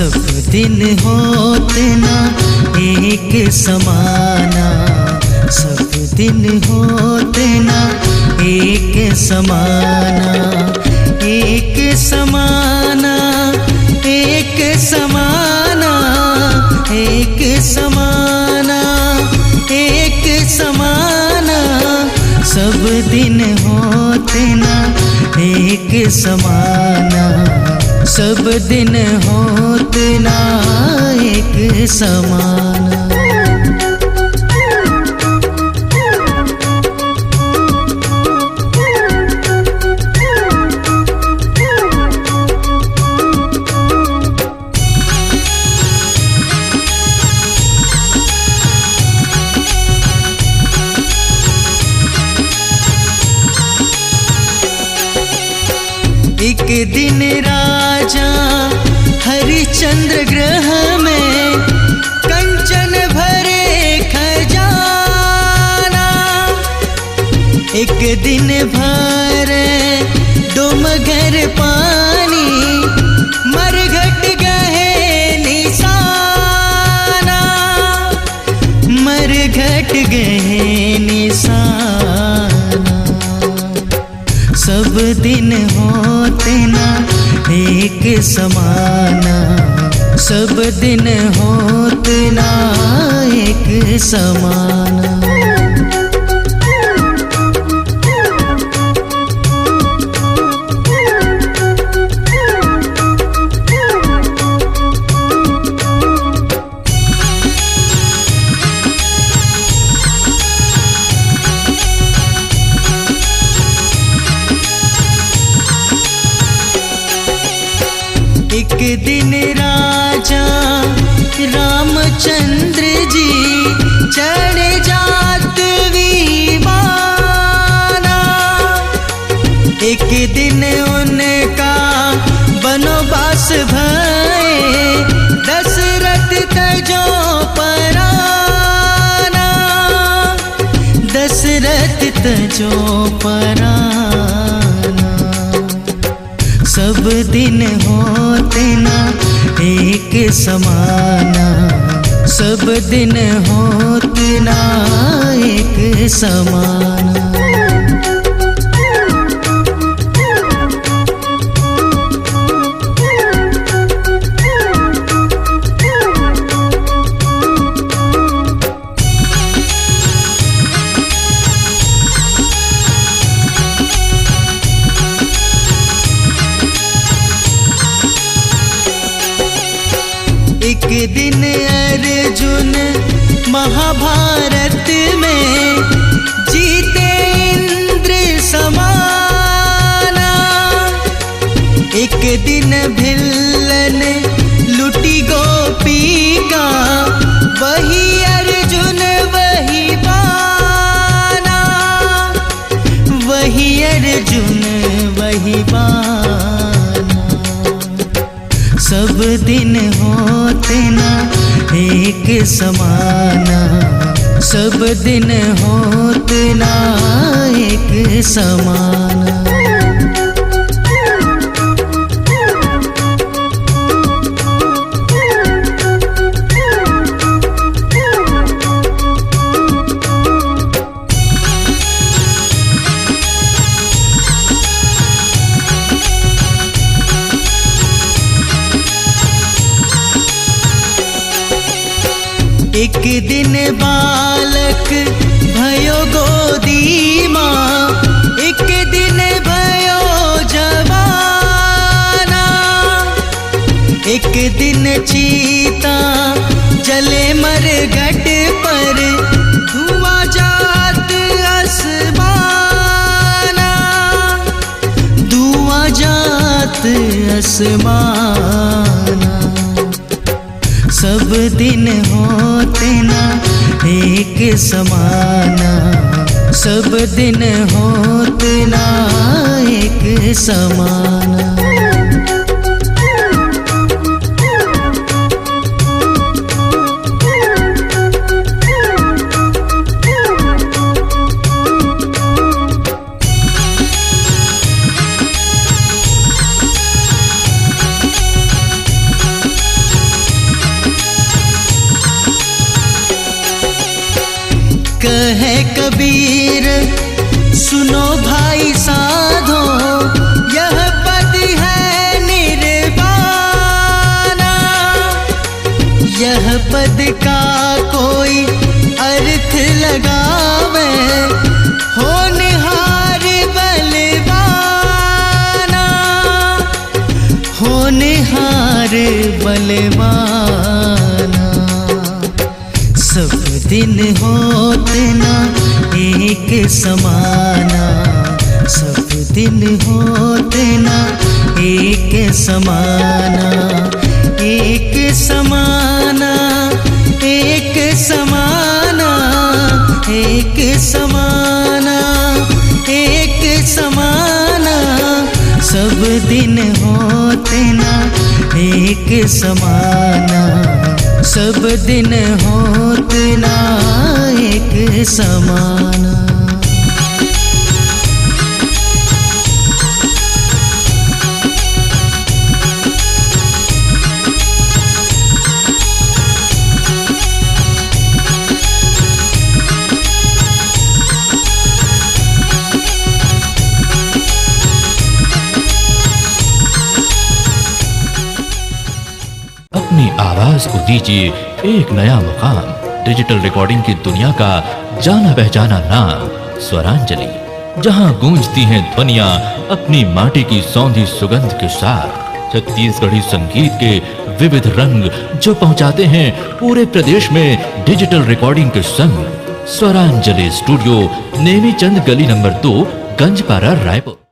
सब दिन होते ना एक समाना, सब दिन होते ना एक समाना, एक समाना, एक समाना, एक समाना, एक समाना, सब दिन होते ना एक समाना, सब दिन होते ना एक समाना। एक दिन राजा हरिश्चंद्र गृह में कंचन भरे खजाना, एक दिन भरे डोमगर पानी, मरघट गए निशाना, मरघट गए निशाना, सब दिन होते ना एक समाना, सब दिन होते ना एक समाना। एक दिन राजा रामचंद्र जी चढ़ जात विमाना, एक दिन उनका वनवास भये दशरथ तजो पराना, दशरथ तजो पराना, सब दिन होते ना एक समाना, सब दिन होते ना एक समाना। एक दिन अर्जुन महाभारत में जीते इंद्र समाना, एक दिन भिल्लन लुटी गोपी का, वही अर्जुन वही बाना, वही अर्जुन वही बाना, सब दिन होते ना एक समाना, सब दिन होते ना एक समाना। एक दिन बालक भयो गोदी माँ, एक दिन भयो जवाना, एक दिन चीता जले मरघट पर, धुआं जात आसमाना, धुआं जात आसमाना, सब दिन होते ना एक समाना, सब दिन होते ना एक समाना। कहे कबीर सुनो भाई साधो, यह पद है निर्वाणा। यह पद का कोई अर्थ लगावे, होनहार बलवाना, होनहार बलवाना। सब दिन होते ना एक समाना, सब दिन होते ना एक समाना, एक समाना, एक समाना, एक समाना, एक समाना। सब दिन होते ना एक समाना, सब दिन होते ना एक समाना। अपनी आवाज को दीजिए एक नया मुकाम। डिजिटल रिकॉर्डिंग की दुनिया का जाना पहचाना नाम स्वरांजलि, जहां गूंजती हैं ध्वनियां अपनी माटी की सौंधी सुगंध के साथ। छत्तीसगढ़ी संगीत के विविध रंग जो पहुंचाते हैं पूरे प्रदेश में डिजिटल रिकॉर्डिंग के संग। स्वरांजलि स्टूडियो, नेमीचंद गली नंबर 2, गंजपारा, रायपुर।